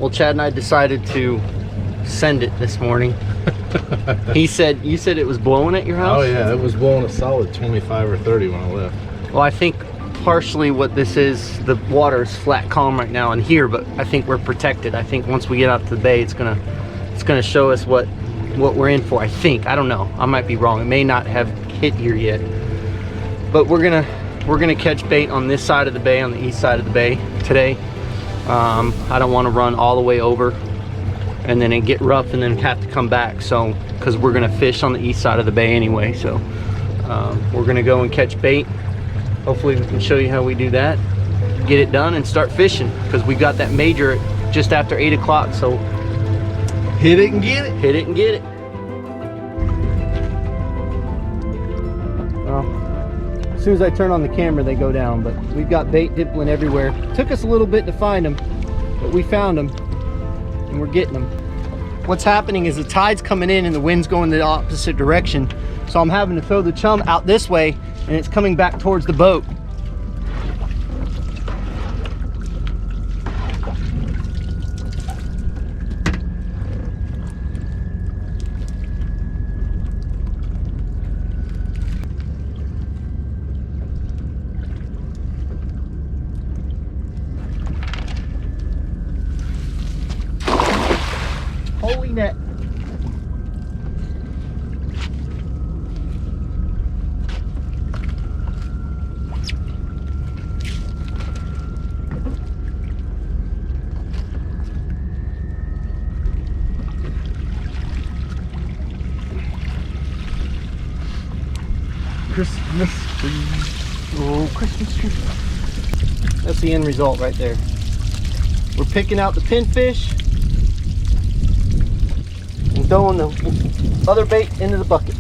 Well, Chad and I decided to send it this morning. You said it was blowing at your house? Oh yeah, it was blowing a solid 25 or 30 when I left. Well, I think partially what this is, the water is flat calm right now in here, but I think we're protected. I think once we get out to the bay, it's gonna show us what we're in for. I think. I don't know. I might be wrong. It may not have hit here yet. But we're gonna catch bait on this side of the bay, on the east side of the bay today. I don't want to run all the way over and then it get rough and then have to come back, so because we're gonna fish on the east side of the bay anyway. So we're gonna go and catch bait. Hopefully we can show you how we do that, get it done and start fishing, because we got that major just after 8 o'clock. So hit it and get it. Hit it and get it. Well, as soon as I turn on the camera, they go down, but we've got bait dippling everywhere. Took us a little bit to find them, but we found them and we're getting them. What's happening is the tide's coming in and the wind's going the opposite direction. So I'm having to throw the chum out this way and it's coming back towards the boat. Holy net. Christmas tree. Oh, Christmas tree. That's the end result right there. We're picking out the pinfish and throwing the other bait into the bucket.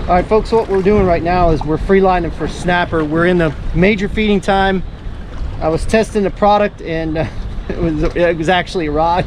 All right, folks, what we're doing right now is we're free lining for snapper. We're in the major feeding time. I was testing the product and it was actually a rod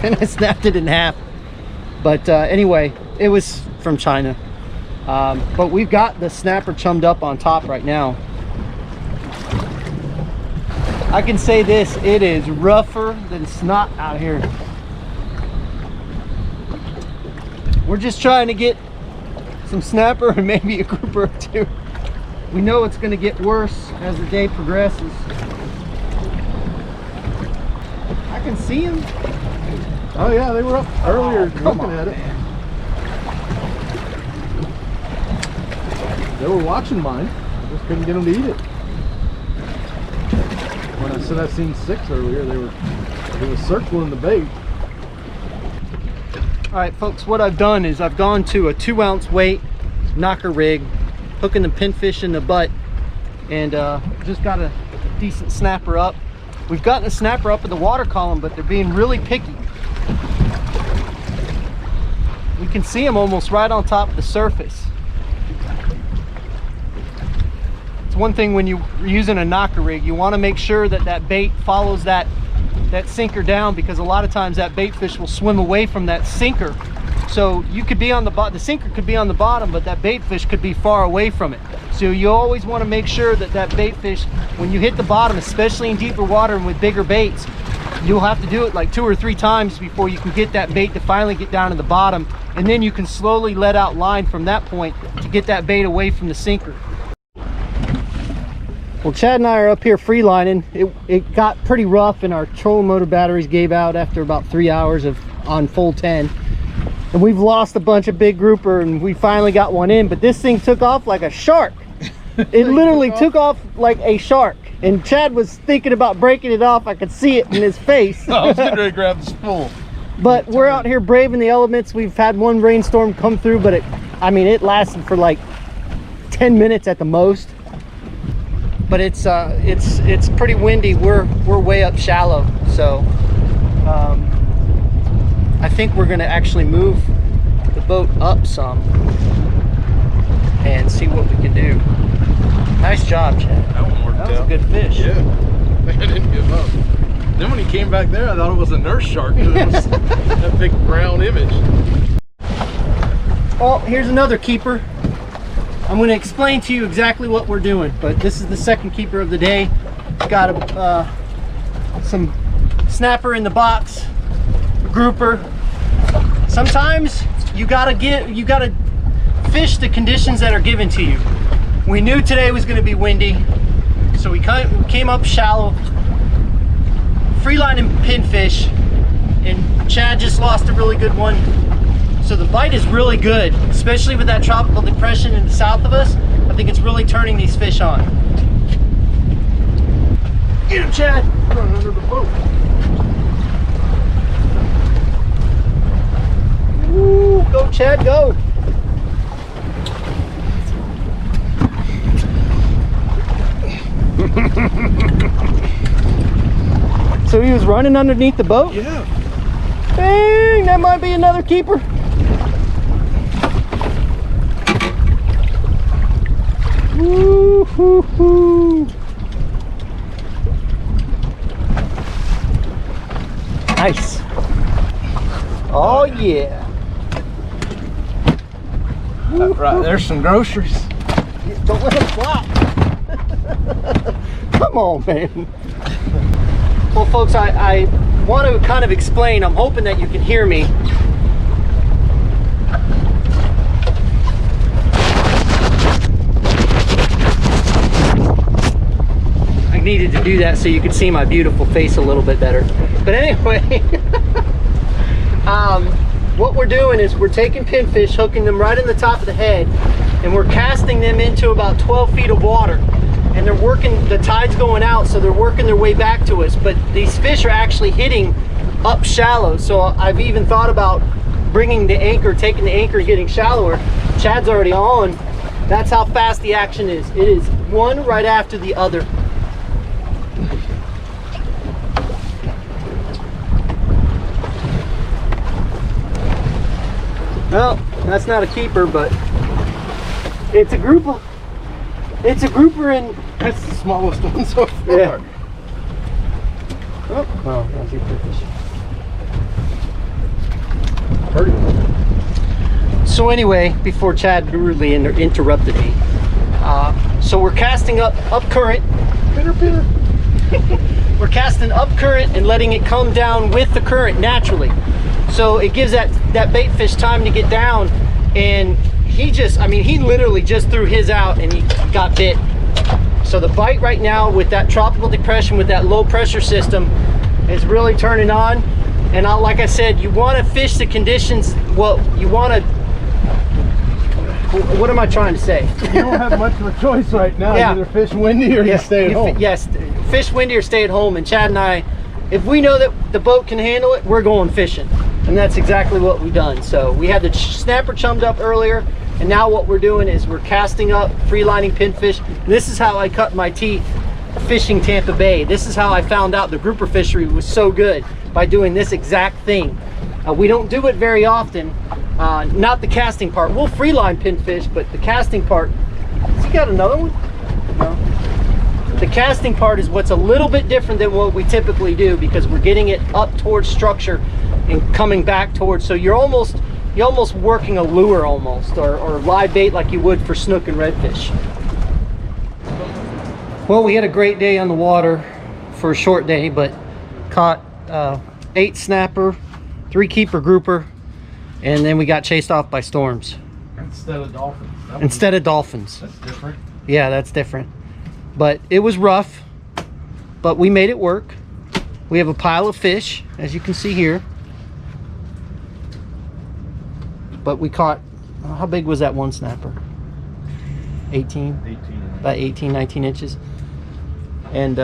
and I snapped it in half. But anyway, it was from China. But we've got the snapper chummed up on top right now. I can say this, it is rougher than snot out here. We're just trying to get some snapper and maybe a grouper or two. We know it's going to get worse as the day progresses. I can see them. Oh yeah, they were up earlier looking at it. Man. They were watching mine. I just couldn't get them to eat it. When I said I seen 6 earlier, they were circling the bait. All right, folks, what I've done is I've gone to a 2-ounce weight knocker rig, hooking the pinfish in the butt, and just got a decent snapper up. We've gotten a snapper up in the water column, but they're being really picky. We can see them almost right on top of the surface. It's one thing when you're using a knocker rig, you want to make sure that that bait follows that sinker down, because a lot of times that bait fish will swim away from that sinker. So you could be on the bottom, the sinker could be on the bottom, but that bait fish could be far away from it. So you always want to make sure that that bait fish, when you hit the bottom, especially in deeper water and with bigger baits, you'll have to do it like 2 or 3 times before you can get that bait to finally get down to the bottom, and then you can slowly let out line from that point to get that bait away from the sinker. Well, Chad and I are up here free lining. It got pretty rough and our trolling motor batteries gave out after about 3 hours on full 10. And we've lost a bunch of big grouper and we finally got one in, but this thing took off like a shark. It literally took off like a shark. And Chad was thinking about breaking it off. I could see it in his face. I was getting ready to grab the spool. But we're out here braving the elements. We've had one rainstorm come through, but it lasted for like 10 minutes at the most. But it's pretty windy. We're way up shallow, so I think we're gonna actually move the boat up some and see what we can do. Nice job, Chad. That one worked out. That was a good fish. Yeah, I didn't give up. Then when he came back there, I thought it was a nurse shark. It was that big brown image. Oh, here's another keeper. I'm going to explain to you exactly what we're doing, but this is the second keeper of the day. Got some snapper in the box, grouper. Sometimes you gotta fish the conditions that are given to you. We knew today was gonna be windy, so we came up shallow, free lining pinfish, and Chad just lost a really good one. So the bite is really good, especially with that tropical depression in the south of us. I think it's really turning these fish on. Get him, Chad! Running under the boat. Woo, go Chad, go! So he was running underneath the boat? Yeah. Dang, that might be another keeper. Woo, hoo, hoo. Nice. Oh yeah. Right, there's some groceries. Don't let him flop. Come on, man. Well, folks, I want to kind of explain. I'm hoping that you can hear me. I needed to do that so you could see my beautiful face a little bit better. But anyway, what we're doing is we're taking pinfish, hooking them right in the top of the head, and we're casting them into about 12 feet of water. And they're working, the tide's going out, so they're working their way back to us. But these fish are actually hitting up shallow. So I've even thought about bringing the anchor, taking the anchor and getting shallower. Chad's already on. That's how fast the action is. It is one right after the other. Well, that's not a keeper, but it's a grouper. It's a grouper, and That's the smallest one so far. yeah. Oh, that's your fish. So anyway, before Chad rudely interrupted me, so we're casting up current. Pitter, pitter. We're casting up current and letting it come down with the current naturally. So it gives that bait fish time to get down, and he literally just threw his out and he got bit. So the bite right now with that tropical depression, with that low pressure system, is really turning on. And like I said, you want to fish the conditions. Well, you want to, what am I trying to say? You don't have much of a choice right now. Yeah. Either fish windy or you stay at home. Yes, fish windy or stay at home. And Chad and I, if we know that the boat can handle it, we're going fishing. And that's exactly what we've done. So we had the snapper chummed up earlier, and now what we're doing is we're casting up free lining pinfish. This is how I cut my teeth fishing Tampa Bay. This is how I found out the grouper fishery was so good, by doing this exact thing. We don't do it very often, not the casting part. We'll free line pinfish, but the casting part, has he got another one? No. The casting part is what's a little bit different than what we typically do, because we're getting it up towards structure and coming back towards, so you're almost working a lure almost, or live bait like you would for snook and redfish. Well, we had a great day on the water for a short day, but caught 8 snapper, 3 keeper grouper, and then we got chased off by storms. Instead of dolphins. Instead of dolphins. That's different. Yeah, that's different. But it was rough, but we made it work. We have a pile of fish, as you can see here. But we caught, how big was that one snapper? 18? 18. About 18, 19 inches. And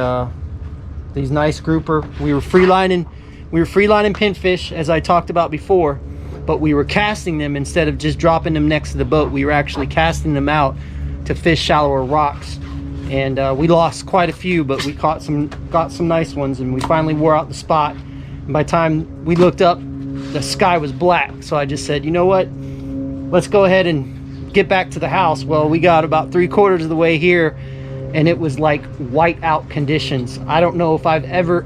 these nice grouper. We were free lining pinfish, as I talked about before, but we were casting them instead of just dropping them next to the boat. We were actually casting them out to fish shallower rocks. And we lost quite a few, but we got some nice ones, and we finally wore out the spot. And by the time we looked up, the sky was black. So I just said, you know what, let's go ahead and get back to the house. Well, we got about 3/4 of the way here, and it was like white out conditions. I don't know if I've ever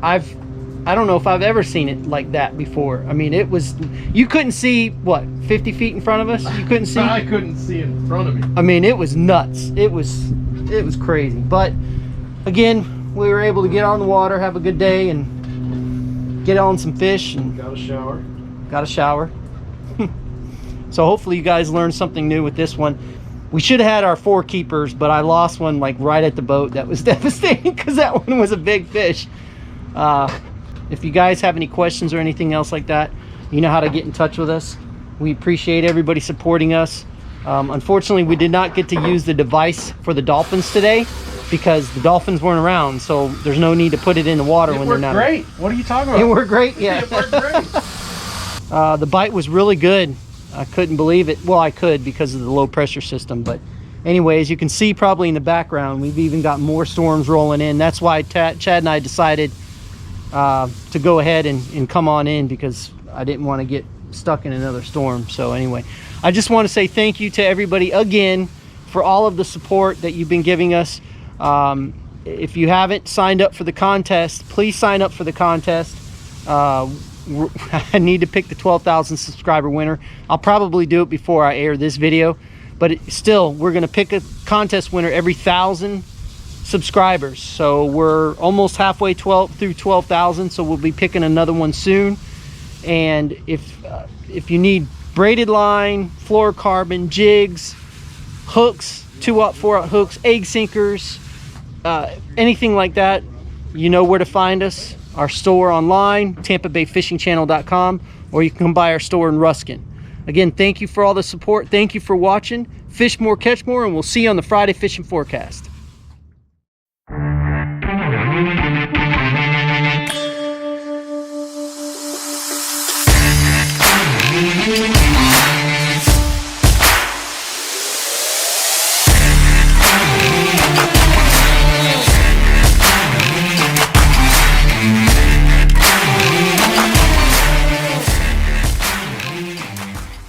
seen it like that before. I mean, it was, you couldn't see, what, 50 feet in front of us? You couldn't see? I couldn't see in front of me. I mean, it was nuts. It was crazy. But again, we were able to get on the water, have a good day, and get on some fish and Got a shower. got a shower. So hopefully you guys learned something new with this one. We should have had our 4 keepers, but I lost one like right at the boat. That was devastating because that one was a big fish. If you guys have any questions or anything else like that, you know how to get in touch with us. We appreciate everybody supporting us. Unfortunately, we did not get to use the device for the dolphins today because the dolphins weren't around, so there's no need to put it in the water when they're not. It worked great. What are you talking about? It worked great, yeah. It worked great. The bite was really good. I couldn't believe it. Well, I could because of the low pressure system, but anyways, you can see probably in the background we've even got more storms rolling in. That's why Chad and I decided to go ahead and come on in, because I didn't want to get stuck in another storm. So anyway, I just want to say thank you to everybody again for all of the support that you've been giving us. If you haven't signed up for the contest, please sign up for the contest. I need to pick the 12,000 subscriber winner. I'll probably do it before I air this video, but still, we're going to pick a contest winner every 1,000 subscribers. So we're almost halfway through 12,000, so we'll be picking another one soon. And if you need braided line, fluorocarbon, jigs, hooks, 2-aught, 4-aught hooks, egg sinkers, anything like that, you know where to find us. Our store online, tampabayfishingchannel.com, or you can come by our store in Ruskin. Again, thank you for all the support. Thank you for watching. Fish more, catch more, and we'll see you on the Friday Fishing Forecast.